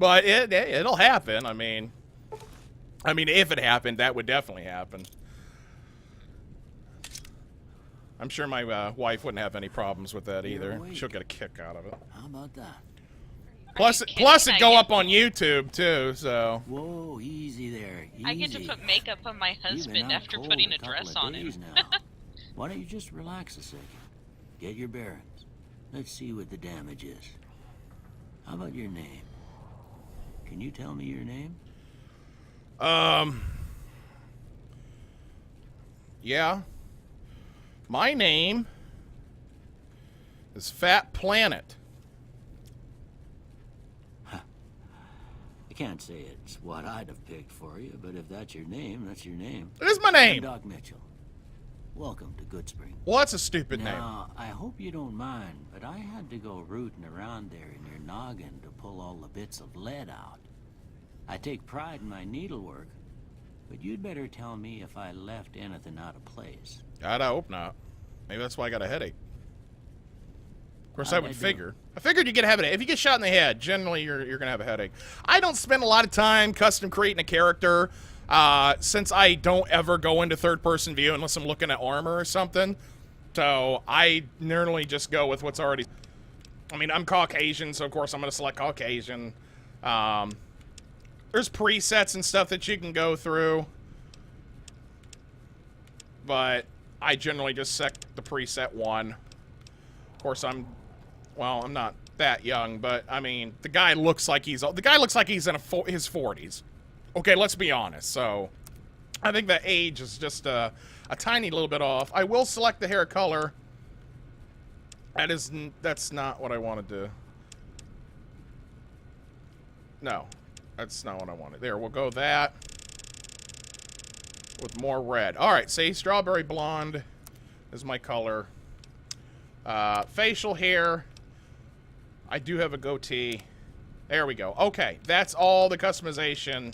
But it'll happen. I mean, if it happened, that would definitely happen. I'm sure my wife wouldn't have any problems with that either. She'll get a kick out of it. How about that? Plus it'd go up on YouTube too. So. Whoa, easy there. Easy. I get to put makeup on my husband after putting a dress on him. Why don't you just relax a second? Get your bearings. Let's see what the damage is. How about your name? Can you tell me your name? Yeah. My name is Fat Planet. I can't say it's what I'd have picked for you, but if that's your name, that's your name. It is my name. I'm Doc Mitchell. Welcome to Goodsprings. Well, that's a stupid name. Now, I hope you don't mind, but I had to go rooting around there in your noggin to pull all the bits of lead out. I take pride in my needlework, but you'd better tell me if I left anything out of place. God, I hope not. Maybe that's why I got a headache. Of course, I would figure. I figured you get a headache. If you get shot in the head, generally you're going to have a headache. I don't spend a lot of time custom creating a character since I don't ever go into third-person view unless I'm looking at armor or something. So I normally just go with what's already... I mean, I'm Caucasian, so of course I'm going to select Caucasian. There's presets and stuff that you can go through. But I generally just set the preset 1. Of course, I'm not that young, but I mean, the guy looks like he's in his 40s. Okay, let's be honest. So, I think the age is just a tiny little bit off. I will select the hair color. That's not what I want to do. No, that's not what I wanted. There, we'll go that. With more red. Alright, see, strawberry blonde is my color. Facial hair. I do have a goatee. There we go. Okay, that's all the customization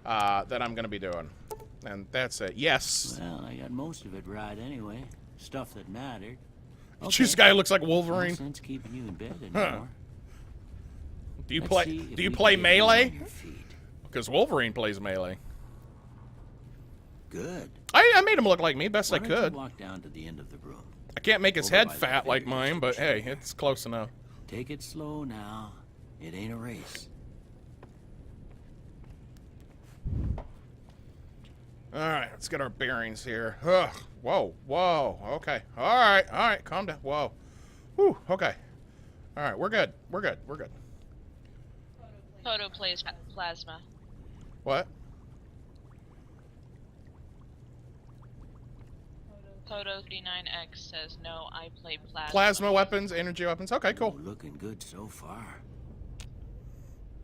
that I'm going to be doing. And that's it. Yes. Well, I got most of it right anyway. Stuff that mattered. Okay. This guy looks like Wolverine. No sense keeping you in bed anymore. Do you play melee? Because Wolverine plays melee. Good. I made him look like me best I could. You walk down to the end of the room. I can't make his head fat like mine, but hey, it's close enough. Take it slow now. It ain't a race. Alright, let's get our bearings here. Ugh. Whoa, whoa. Okay. Alright, calm down. Whoa. Whew, okay. Alright, we're good. We're good. Photo plays plasma. What? Photo 39X says no, I play plasma. Plasma weapons, energy weapons. Okay, cool. Ooh, looking good so far.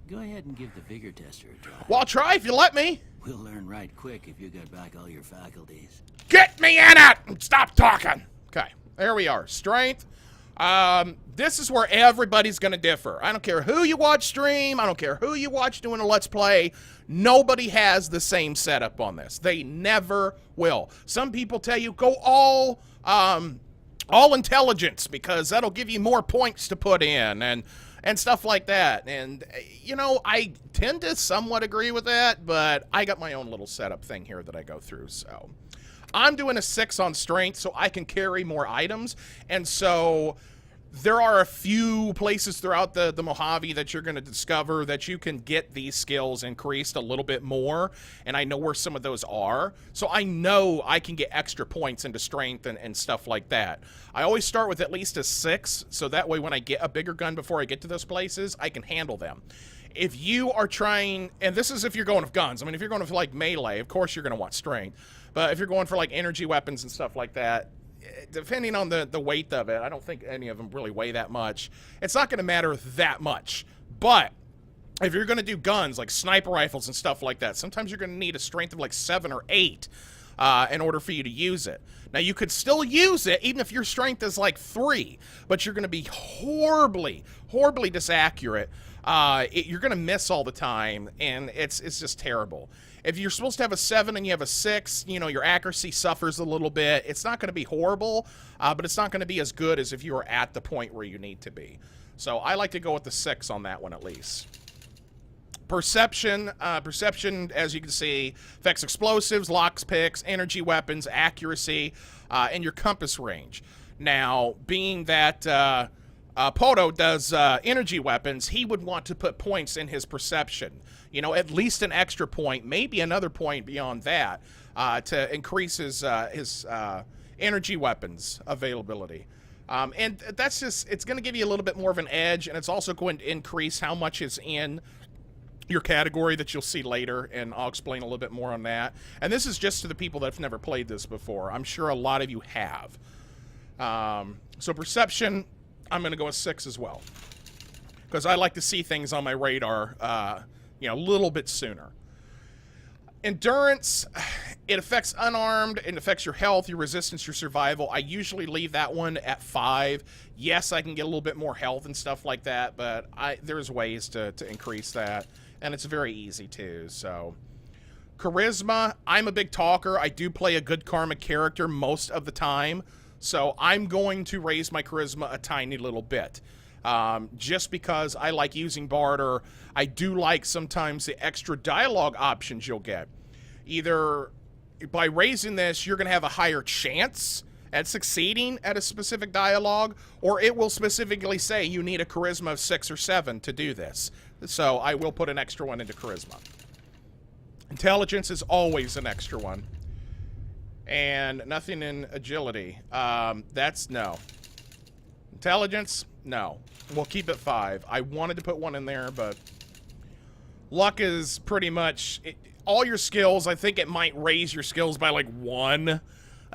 Go ahead and give the vigor tester a try. Well, I'll try if you let me. We'll learn right quick if you get back all your faculties. Get me in it and stop talking. Okay, there we are. Strength. This is where everybody's going to differ. I don't care who you watch stream. I don't care who you watch doing a Let's Play. Nobody has the same setup on this. They never will. Some people tell you go all intelligence because that'll give you more points to put in and stuff like that. And, you know, I tend to somewhat agree with that, but I got my own little setup thing here that I go through, so... I'm doing a 6 on strength so I can carry more items, and so there are a few places throughout the Mojave that you're going to discover that you can get these skills increased a little bit more, and I know where some of those are, so I know I can get extra points into strength and stuff like that. I always start with at least a 6, so that way when I get a bigger gun before I get to those places, I can handle them. If you are trying, and this is if you're going with guns, I mean, if you're going with, like, melee, of course you're going to want strength. But if you're going for, like, energy weapons and stuff like that, depending on the weight of it, I don't think any of them really weigh that much. It's not going to matter that much. But if you're going to do guns, like sniper rifles and stuff like that, sometimes you're going to need a strength of, like, 7 or 8 in order for you to use it. Now, you could still use it even if your strength is, like, 3, but you're going to be horribly, horribly disaccurate. You're going to miss all the time, and it's just terrible. If you're supposed to have a 7 and you have a 6, you know, your accuracy suffers a little bit. It's not going to be horrible, but it's not going to be as good as if you were at the point where you need to be. So I like to go with the 6 on that one at least. Perception, as you can see, affects explosives, locks, picks, energy weapons, accuracy, and your compass range. Now, being that Poto does energy weapons, he would want to put points in his perception. You know, at least an extra point, maybe another point beyond that, to increase his energy weapons availability. And that's just, it's going to give you a little bit more of an edge, and it's also going to increase how much is in your category that you'll see later, and I'll explain a little bit more on that. And this is just to the people that have never played this before. I'm sure a lot of you have. So perception, I'm going to go with 6 as well, because I like to see things on my radar, you know, a little bit sooner. Endurance, it affects unarmed, it affects your health, your resistance, your survival. I usually leave that one at 5. Yes, I can get a little bit more health and stuff like that, but there's ways to increase that, and it's very easy too. So charisma, I'm a big talker. I do play a good karma character most of the time, so I'm going to raise my charisma a tiny little bit. Just because I like using barter, I do like sometimes the extra dialogue options you'll get. Either by raising this, you're going to have a higher chance at succeeding at a specific dialogue, or it will specifically say you need a charisma of 6 or 7 to do this. So I will put an extra one into charisma. Intelligence is always an extra one. And nothing in agility. That's no. Intelligence, no. We'll keep it 5. I wanted to put 1 in there, but luck is pretty much all your skills. I think it might raise your skills by like 1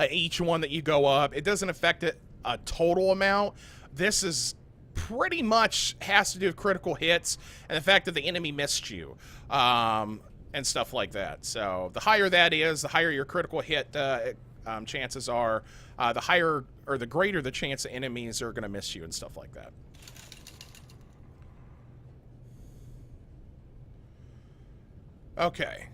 each one that you go up. It doesn't affect it a total amount. This is pretty much has to do with critical hits and the fact that the enemy missed you, and stuff like that. So the higher that is, the higher your critical hit chances are, the higher or the greater the chance that enemies are going to miss you and stuff like that. Okay.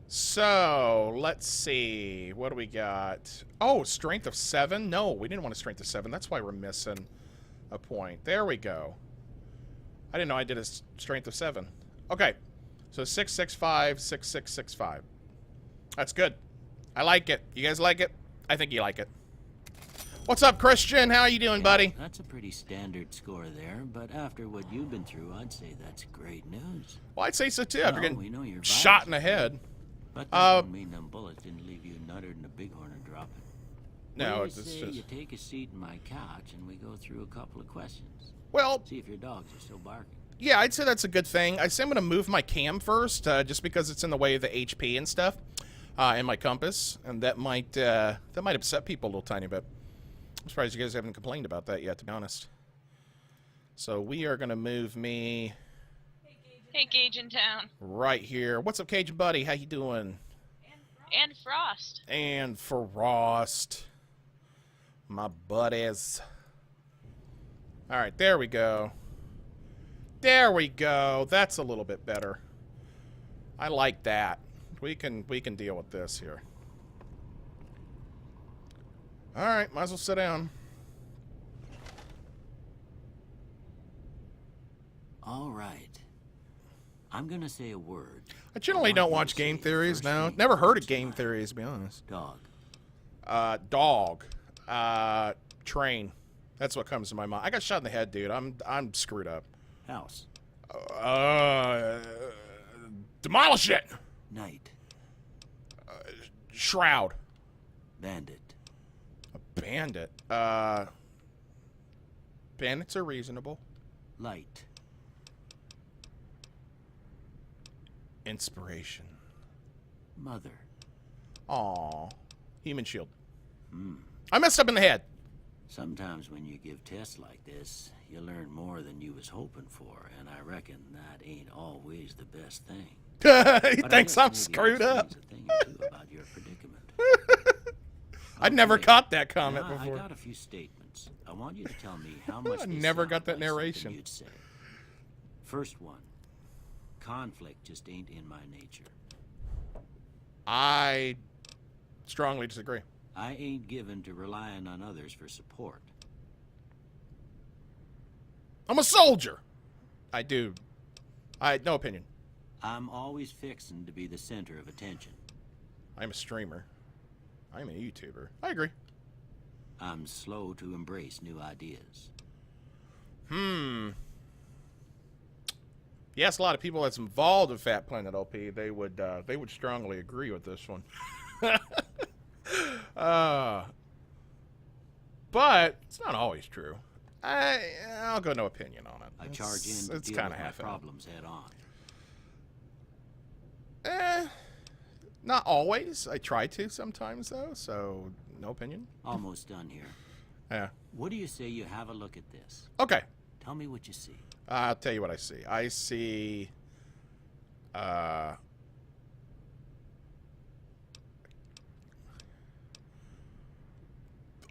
So, let's see. What do we got? Oh, strength of 7? No, we didn't want a strength of 7. That's why we're missing a point. There we go. I didn't know I did a strength of 7. Okay. So 6, 6, 5, 6, 6, 6, 5. That's good. I like it. You guys like it? I think you like it. What's up, Christian? How are you doing, buddy? That's a pretty standard score there, but after what you've been through, I'd say that's great news. Well, I'd say so too. After we know getting you're shot in the head. But that don't mean them bullets didn't leave you nuttered and a bighorn are dropping. No, it's it's just... just... You take a seat in my couch and we go through a couple of questions. Well... See if your dogs are still barking. Yeah, I'd say that's a good thing. I'd say I'm going to move my cam first, just because it's in the way of the HP and stuff, and my compass, and that might upset people a little tiny bit. I'm surprised you guys haven't complained about that yet, to be honest. So we are going to move me... Hey, Gage in town. Right here. What's up, Cajun buddy? How you doing? And Frost. And Frost. My buddies. Alright, there we go. There we go. That's a little bit better. I like that. We can deal with this here. Alright, might as well sit down. All right. I'm gonna say a word. I generally don't watch game theories now. Never heard of game theories, to be honest. Dog. Dog. Train. That's what comes to my mind. I got shot in the head, dude. I'm screwed up. House. Demolish it. Night. Shroud. Bandit. A bandit. Bandits are reasonable. Light. Inspiration. Mother. Aw. Human shield. Hmm. I messed up in the head. Sometimes when you give tests like this, you learn more than you was hoping for, and I reckon that ain't always the best thing. He thinks I'm screwed up. A thing or two about your predicament. I'd never caught that comment Now, before. I got a few statements. I want you to tell me how much I they never sound got that like something narration. You'd say. First one. Conflict just ain't in my nature. I strongly disagree. I ain't given to relying on others for support. I'm a soldier. I do. No opinion. I'm always fixing to be the center of attention. I'm a streamer. I'm a YouTuber. I agree. I'm slow to embrace new ideas. Yes, a lot of people that's involved in Fat Planet LP, they would strongly agree with this one. But it's not always true. I'll go no opinion on it. I charge in to It's deal kind with of my half problems head on. Not always. I try to sometimes though. So no opinion. Almost done here. Yeah. What do you say you have a look at this? Okay. Tell me what you see. I'll tell you what I see. I see. I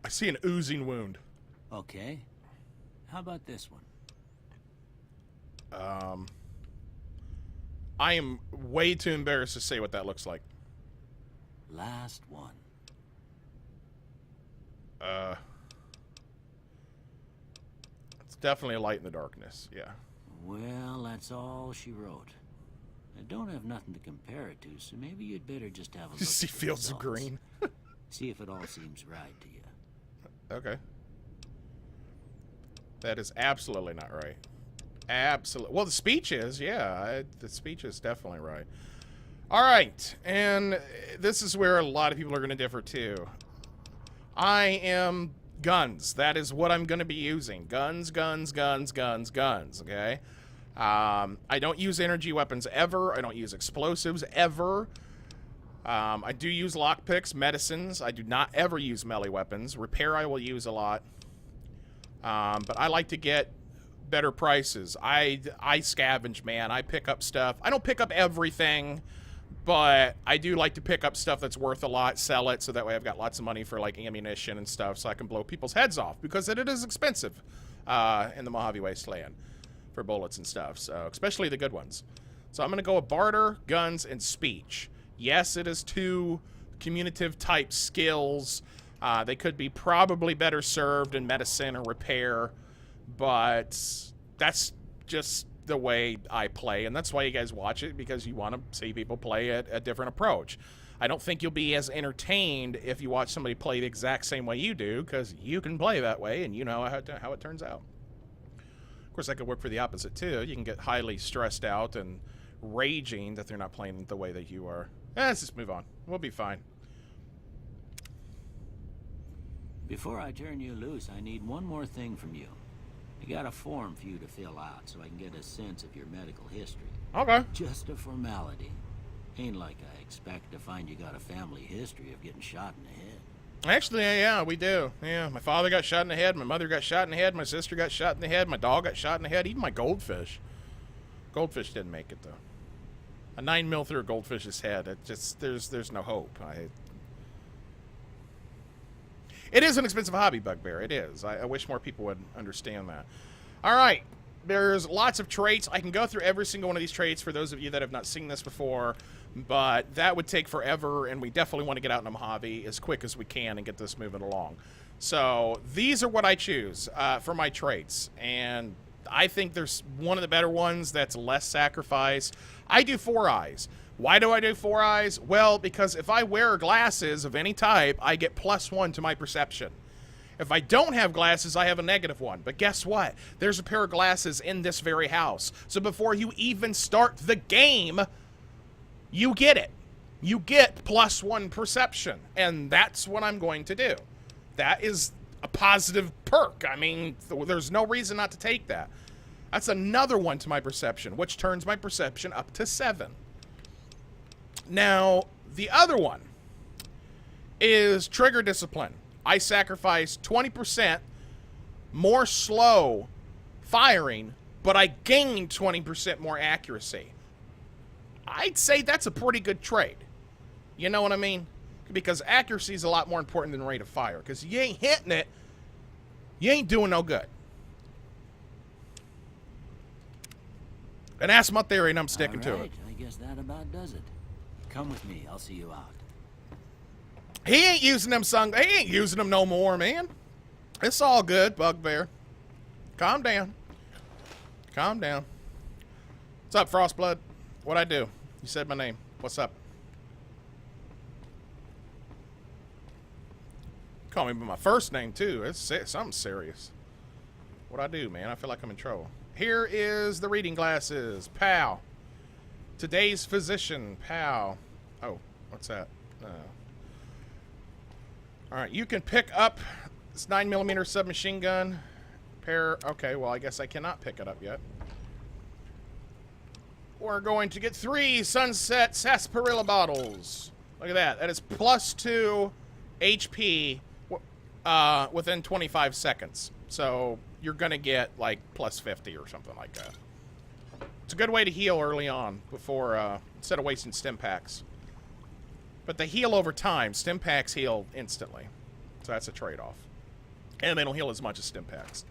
see an oozing wound. Okay. How about this one? I am way too embarrassed to say what that looks like. Last one. It's definitely a light in the darkness. Yeah. Well, that's all she wrote. I don't have nothing to compare it to, so maybe you'd better just have a look See at the fields of results. green. See if it all seems right to you. Okay. That is absolutely not right. Absolutely. Well, the speech is, yeah. The speech is definitely right. All right. And this is where a lot of people are going to differ, too. I am guns. That is what I'm going to be using. Guns, guns, guns, guns, guns, okay? I don't use energy weapons ever. I don't use explosives ever. I do use lockpicks, medicines. I do not ever use melee weapons. Repair I will use a lot. But I like to get better prices. I scavenge, man. I pick up stuff. I don't pick up everything, but I do like to pick up stuff that's worth a lot, sell it, so that way I've got lots of money for like ammunition and stuff, so I can blow people's heads off, because it is expensive in the Mojave Wasteland for bullets and stuff, so especially the good ones. So I'm going to go with barter, guns, and speech. Yes, it is two communicative type skills. They could be probably better served in medicine or repair, but that's just the way I play, and that's why you guys watch it, because you want to see people play a different approach. I don't think you'll be as entertained if you watch somebody play the exact same way you do, because you can play that way, and you know how it turns out. Of course, that could work for the opposite, too. You can get highly stressed out and raging that they're not playing the way that you are. Let's just move on. We'll be fine. Before I turn you loose, I need one more thing from you. I got a form for you to fill out so I can get a sense of your medical history. Okay. Just a formality. Ain't like I expect to find you got a family history of getting shot in the head. Actually, yeah, we do. Yeah, my father got shot in the head, my mother got shot in the head, my sister got shot in the head, my dog got shot in the head, even my goldfish. Goldfish didn't make it, though. A 9mm through a goldfish's head, it just, there's no hope. It is an expensive hobby, Bugbear. It is. I wish more people would understand that. All right. There's lots of traits. I can go through every single one of these traits for those of you that have not seen this before, but that would take forever, and we definitely want to get out in the Mojave as quick as we can and get this moving along. So these are what I choose for my traits, and I think there's one of the better ones that's less sacrifice. I do 4 eyes. Why do I do 4 eyes? Well, because if I wear glasses of any type, I get +1 to my perception. If I don't have glasses, I have a -1. But guess what? There's a pair of glasses in this very house. So before you even start the game, you get it. You get +1 perception. And that's what I'm going to do. That is a positive perk. I mean, there's no reason not to take that. That's another 1 to my perception, which turns my perception up to 7. Now, the other one is trigger discipline. I sacrifice 20% more slow firing, but I gain 20% more accuracy. I'd say that's a pretty good trade. You know what I mean? Because accuracy is a lot more important than rate of fire. Because you ain't hitting it, you ain't doing no good. And that's my theory, and I'm sticking to it. I guess that about does it. Come with me. I'll see you out. He ain't using them he ain't using them no more, man. It's all good, Bugbear. Calm down. Calm down. What's up, Frostblood? What'd I do? You said my name. What's up? Call me by my first name, too. It's something serious. What'd I do, man? I feel like I'm in trouble. Here is the reading glasses. Pow. Today's physician. Pow. Oh, what's that? Alright, you can pick up this 9mm submachine gun. Okay, well, I guess I cannot pick it up yet. We're going to get 3 Sunset Sarsaparilla bottles. Look at that. That is +2 HP within 25 seconds. So you're going to get like +50 or something like that. It's a good way to heal early on before instead of wasting stim packs. But they heal over time. Stim packs heal instantly. So that's a trade-off. And they don't heal as much as stim packs.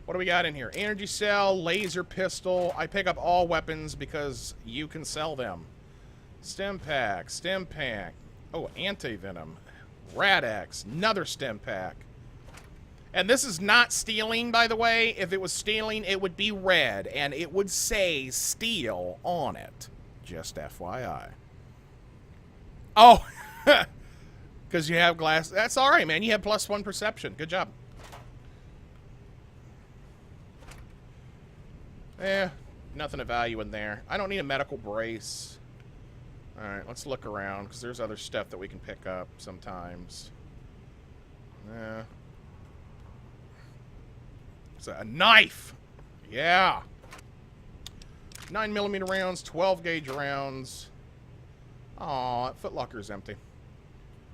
What do we got in here? Energy cell, laser pistol. I pick up all weapons because you can sell them. Stim pack, stim pack. Oh, anti-venom. Rad-X, another stim pack. And this is not stealing, by the way. If it was stealing, it would be red, and it would say steal on it. Just FYI. Oh, because you have glass. That's all right, man. You have +1 perception. Good job. Nothing of value in there. I don't need a medical brace. All right, let's look around, because there's other stuff that we can pick up sometimes. It's a knife. Yeah. 9mm rounds, 12 gauge rounds. Aw, that footlocker's empty.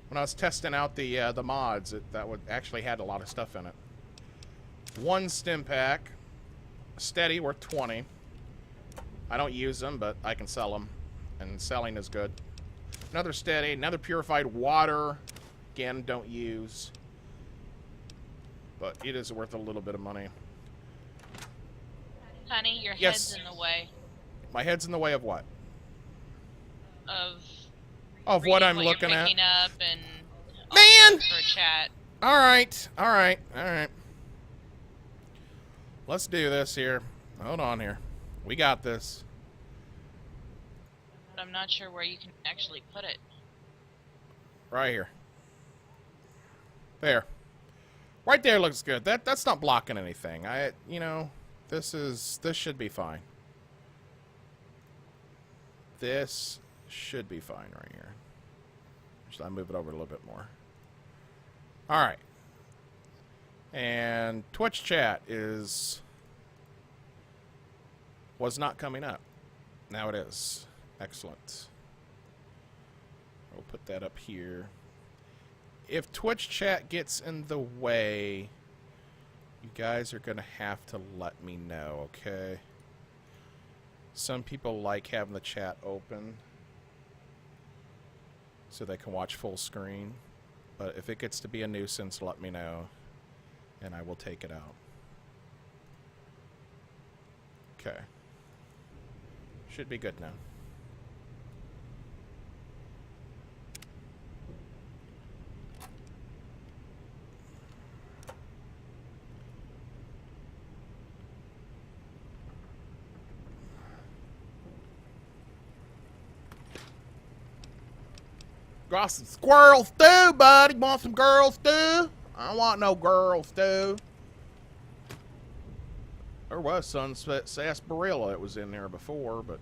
When I was testing out the mods, that actually had a lot of stuff in it. 1 stim pack. Steady, worth 20. I don't use them, but I can sell them. And selling is good. Another steady, another purified water. Again, don't use. But it is worth a little bit of money. Honey, your Yes. head's in the way My head's in the way of what? of what I'm you're looking at. picking up and Man! for chat. Alright, alright, alright. Let's do this here. Hold on here. We got this. But I'm not sure where you can actually put it. Right here. There. Right there looks good. That's not blocking anything. You know, this should be fine. This should be fine right here. Should I move it over a little bit more? All right. And Twitch chat was not coming up. Now it is. Excellent. We'll put that up here. If Twitch chat gets in the way, you guys are going to have to let me know, okay? Some people like having the chat open so they can watch full screen. But if it gets to be a nuisance, let me know, and I will take it out. Okay. Should be good now. Got some squirrel stew, buddy. Want some girl stew? I don't want no girl stew. There was Sunset Sarsaparilla that was in there before, but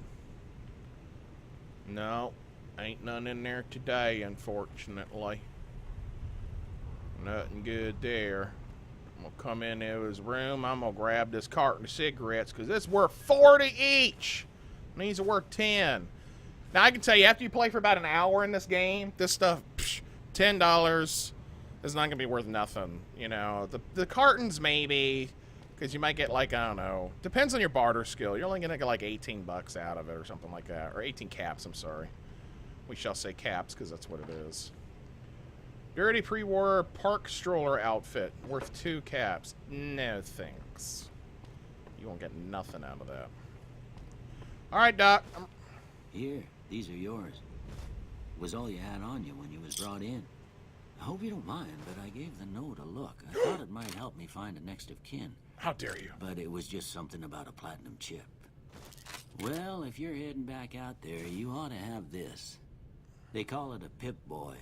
no, ain't none in there today, unfortunately. Nothing good there. I'm gonna come into his room. I'm gonna grab this carton of cigarettes because it's worth 40 each. And these are worth 10. Now, I can tell you, after you play for about an hour in this game, this stuff, $10 is not going to be worth nothing. You know, the cartons maybe, because you might get like, I don't know, depends on your barter skill. You're only going to get like 18 bucks out of it or something like that. Or 18 caps, I'm sorry. We shall say caps because that's what it is. Dirty pre-war park stroller outfit, worth 2 caps. No thanks. You won't get nothing out of that. All right, Doc. Here, these are yours. Was all you had on you when you was brought in. I hope you don't mind, but I gave the note a look. I thought it might help me find a next of kin. How dare you? But it was just something about a platinum chip. Well, if you're heading back out there, you ought to have this. They call it a Pip-Boy.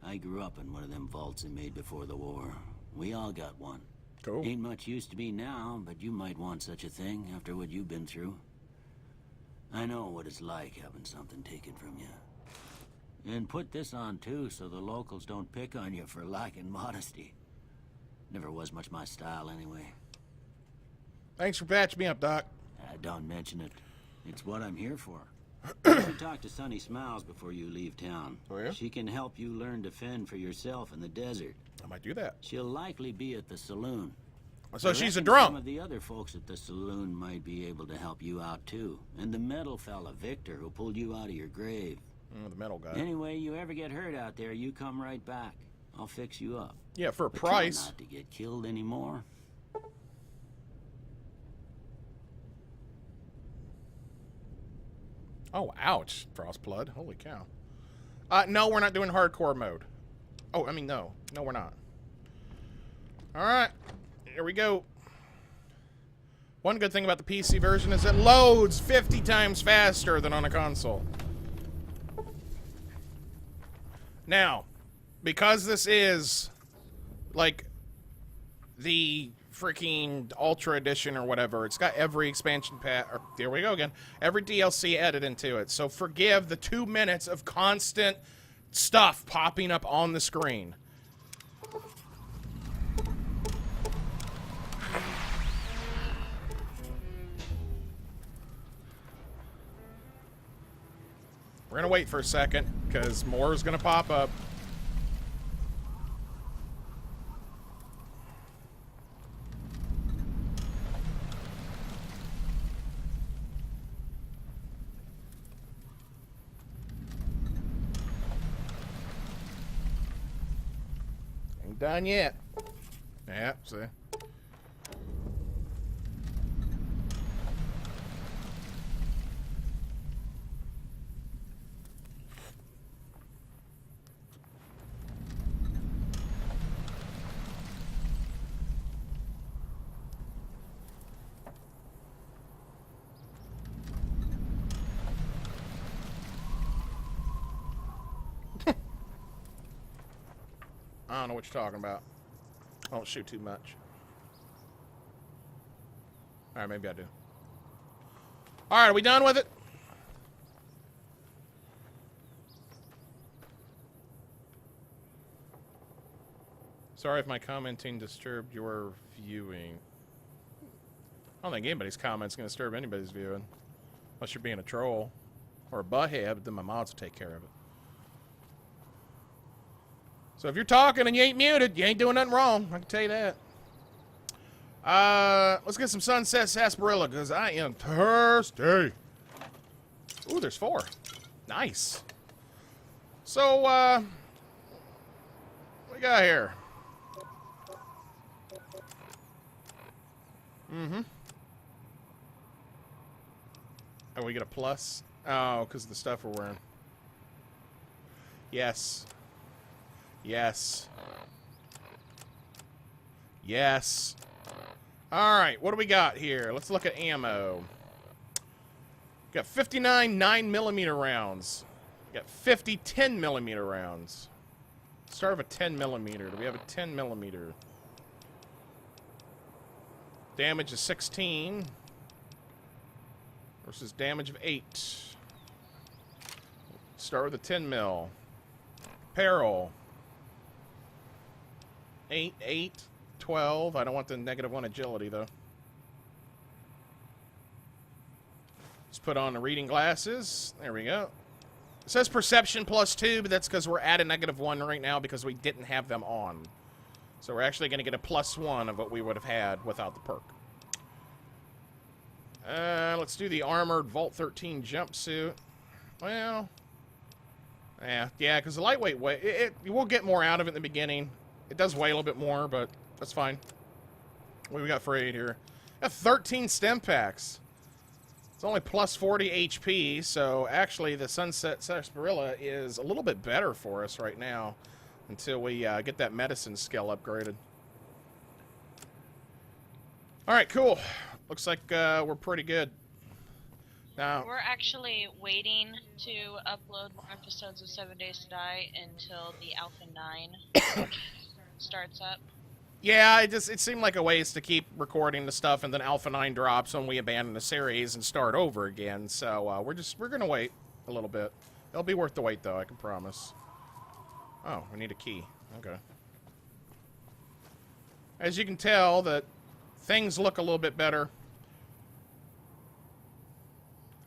I grew up in one of them vaults they made before the war. We all got one. Cool. Ain't much use to me now, but you might want such a thing after what you've been through. I know what it's like having something taken from you. And put this on too, so the locals don't pick on you for lacking modesty. Never was much my style anyway. Thanks for patching me up, Doc. Don't mention it. It's what I'm here for. You should talk to Sonny Smiles before you leave town. Oh, yeah? She can help you learn to fend for yourself in the desert. I might do that. She'll likely be at the saloon. So I she's a reckon drunk. Some of the other folks at the saloon might be able to help you out too. And the metal fella, Victor, who pulled you out of your grave. The metal guy. Anyway, you ever get hurt out there, you come right back. I'll fix you up. Yeah, for a But try price. not to get killed anymore. Oh, ouch. Frost blood. Holy cow. No, we're not doing hardcore mode. Oh, I mean, no. No, we're not. Alright. Here we go. One good thing about the PC version is it loads 50 times faster than on a console. Now, because this is, like, the freaking Ultra Edition or whatever, it's got every expansion pack, or there we go again, every DLC added into it. So forgive the 2 minutes of constant stuff popping up on the screen. We're gonna wait for a second, because more is gonna pop up. Ain't done yet. Yeah, see? I don't know what you're talking about. I don't shoot too much. Alright, maybe I do. Alright, are we done with it? Sorry if my commenting disturbed your viewing. I don't think anybody's comment's going to disturb anybody's viewing. Unless you're being a troll. Or a butthead, then my mods will take care of it. So if you're talking and you ain't muted, you ain't doing nothing wrong. I can tell you that. Let's get some Sunset Sarsaparilla, because I am thirsty. Ooh, there's 4. Nice. So, what we got here? Mm-hmm. Oh, we get a plus? Oh, because of the stuff we're wearing. Yes. Yes. Yes. Alright, what do we got here? Let's look at ammo. Got 59 9mm rounds. Got 50 10mm rounds. Start with a 10mm. Do we have a 10mm? Damage is 16. Versus damage of 8. Start with a 10 mil. Peril. 8, 8, 12. I don't want the -1 agility, though. Let's put on the reading glasses. There we go. It says perception +2, but that's because we're at a -1 right now because we didn't have them on. So we're actually going to get a +1 of what we would have had without the perk. Let's do the armored Vault 13 jumpsuit. Well, yeah, because the lightweight weight, we'll get more out of it in the beginning. It does weigh a little bit more, but that's fine. What do we got for 8 here? Got 13 stem packs. It's only +40 HP, so actually the Sunset Sarsaparilla is a little bit better for us right now until we get that medicine skill upgraded. Alright, cool. Looks like we're pretty good. Now, We're actually waiting to upload more episodes of 7 Days to Die until the Alpha 9 starts up. yeah, it seemed like a waste to keep recording the stuff and then Alpha 9 drops when we abandon the series and start over again. So we're gonna wait a little bit. It'll be worth the wait though, I can promise. Oh, we need a key. Okay. As you can tell, that things look a little bit better.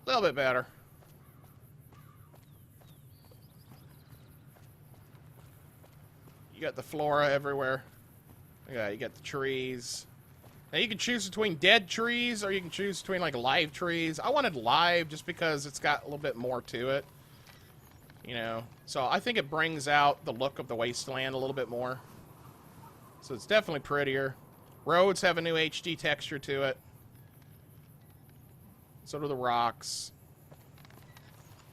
A little bit better. You got the flora everywhere. Yeah, you got the trees. Now you can choose between dead trees or you can choose between like live trees. I wanted live just because it's got a little bit more to it. You know, so I think it brings out the look of the wasteland a little bit more. So it's definitely prettier. Roads have a new HD texture to it. So do the rocks.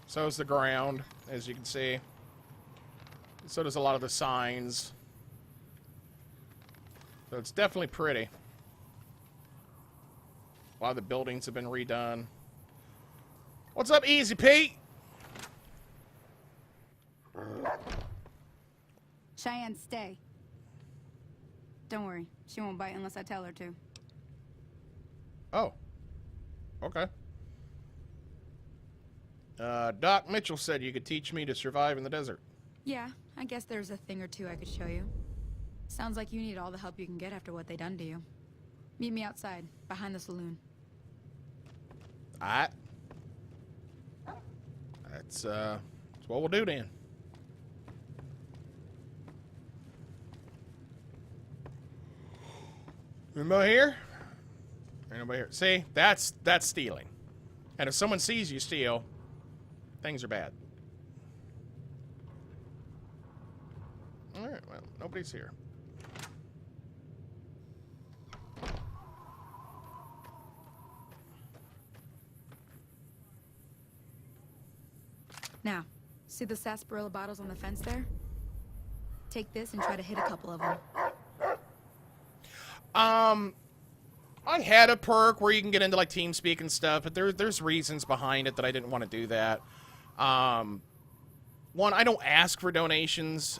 So is the ground, as you can see. So does a lot of the signs. So it's definitely pretty. A lot of the buildings have been redone. What's up, Easy Pete? Cheyenne, stay. Don't worry. She won't bite unless I tell her to. Oh. Okay. Doc Mitchell said you could teach me to survive in the desert. Yeah, I guess there's a thing or two I could show you. Sounds like you need all the help you can get after what they done to you. Meet me outside, behind the saloon. Alright. That's what we'll do then. Anybody here? Anybody here? See, that's stealing. And if someone sees you steal, things are bad. Alright, well, nobody's here. Now, see the sarsaparilla bottles on the fence there? Take this and try to hit a couple of them. I had a perk where you can get into like TeamSpeak and stuff, but there's reasons behind it that I didn't want to do that. One, I don't ask for donations.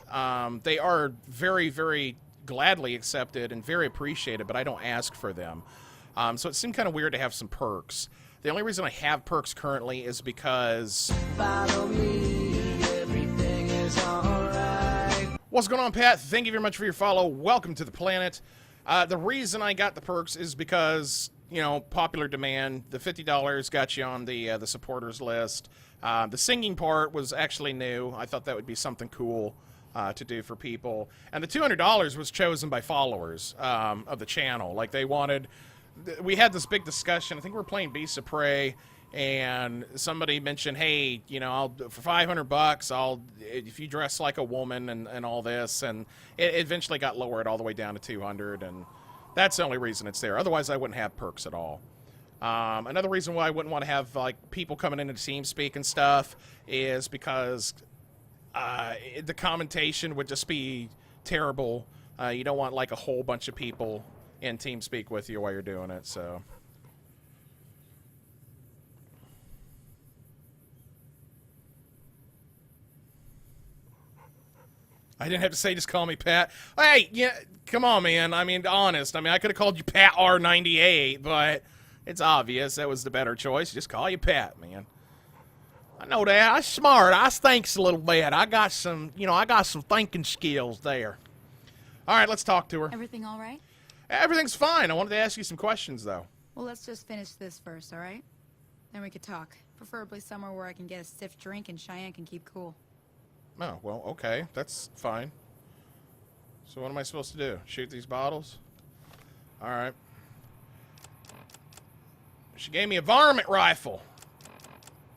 They are very, very gladly accepted and very appreciated, but I don't ask for them. So it seemed kind of weird to have some perks. The only reason I have perks currently is because... Follow me, everything is alright. What's going on, Pat? Thank you very much for your follow. Welcome to the planet. The reason I got the perks is because, you know, popular demand. The $50 got you on the supporters list. The singing part was actually new. I thought that would be something cool to do for people. And the $200 was chosen by followers of the channel. Like, they wanted... We had this big discussion. I think we were playing S.P.E.C.I.A.L, and somebody mentioned, hey, you know, for $500, if you dress like a woman and all this, and it eventually got lowered all the way down to 200, and that's the only reason it's there. Otherwise, I wouldn't have perks at all. Another reason why I wouldn't want to have like people coming into TeamSpeak and stuff is because the commentation would just be terrible. You don't want like a whole bunch of people in TeamSpeak with you while you're doing it, so. I didn't have to say just call me Pat. Hey, yeah, come on, man. I mean, honest. I mean, I could have called you Pat R98, but it's obvious that was the better choice. Just call you Pat, man. I know that. I'm smart. I thinks a little bit. I got some, you know, I got some thinking skills there. All right, let's talk to her. Everything all right? Everything's fine. I wanted to ask you some questions, though. Well, let's just finish this first, all right? Then we could talk. Preferably somewhere where I can get a stiff drink and Cheyenne can keep cool. Oh, well, okay. That's fine. So what am I supposed to do? Shoot these bottles? All right. She gave me a varmint rifle.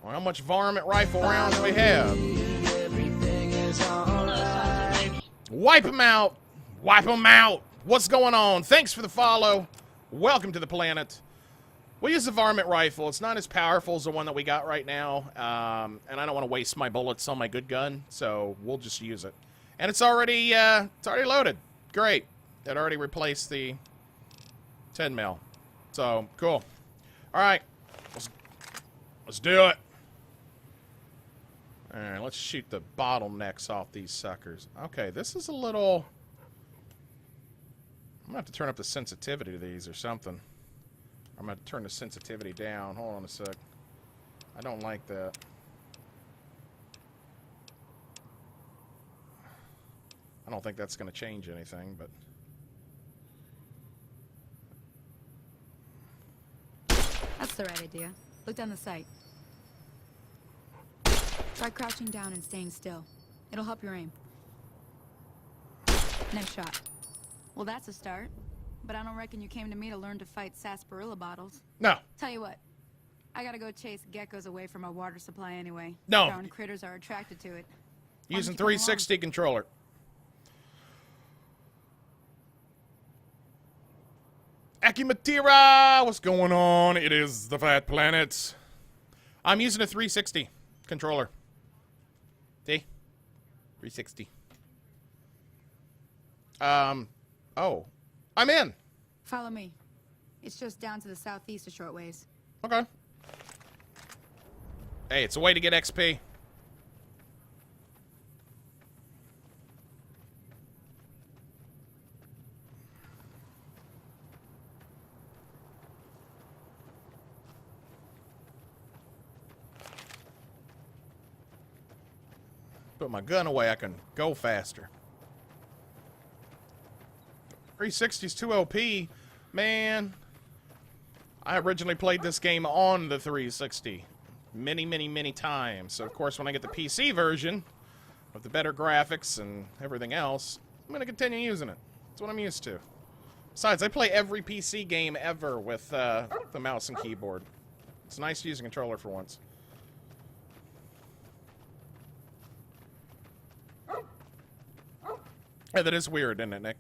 Well, how much varmint rifle rounds do we have? Wipe them out. Wipe them out. What's going on? Thanks for the follow. Welcome to the planet. We use the varmint rifle. It's not as powerful as the one that we got right now, and I don't want to waste my bullets on my good gun, so we'll just use it. And it's already loaded. Great. It already replaced the 10 mil. So cool. All right. Let's do it. All right, let's shoot the bottlenecks off these suckers. Okay, this is a little... I'm going to have to turn up the sensitivity to these or something. I'm going to turn the sensitivity down. Hold on a sec. I don't like that. I don't think that's going to change anything, but... That's the right idea. Look down the sight. Try crouching down and staying still. It'll help your aim. Nice shot. Well, that's a start. But I don't reckon you came to me to learn to fight sarsaparilla bottles. No. Tell you what. I gotta go chase geckos away from our water supply anyway. No. Darn critters are attracted to it. Using 360 controller. Akimatira! What's going on? It is the Fat Planet. I'm using a 360 controller. See? 360. Oh. I'm in. Follow me. It's just down to the southeast a short ways. Okay. Hey, it's a way to get XP. Put my gun away, I can go faster. 360's too OP. Man, I originally played this game on the 360 many times. So, of course, when I get the PC version with the better graphics and everything else, I'm going to continue using it. That's what I'm used to. Besides, I play every PC game ever with the mouse and keyboard. It's nice to use a controller for once. Yeah, that is weird, isn't it, Nick?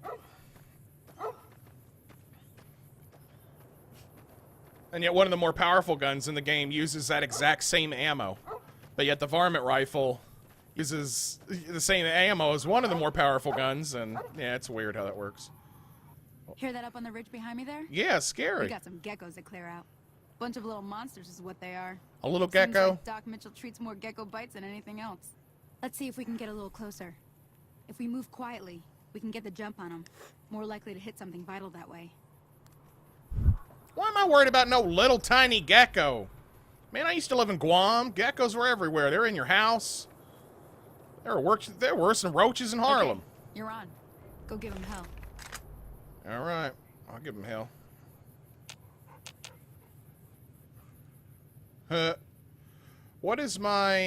And yet one of the more powerful guns in the game uses that exact same ammo. But yet the varmint rifle uses the same ammo as one of the more powerful guns, and yeah, it's weird how that works. Hear that up on the ridge behind me there? Yeah, scary. We got some geckos to clear out. Bunch of little monsters is what they are. A little Seems gecko? like Doc Mitchell treats more gecko bites than anything else. Let's see if we can get a little closer. If we move quietly, we can get the jump on them. More likely to hit something vital that way. Why am I worried about no little tiny gecko? Man, I used to live in Guam. Geckos were everywhere. They're in your house. They're worse than roaches in Harlem. Okay, you're on. Go give them hell. All right. I'll give them hell. What is my...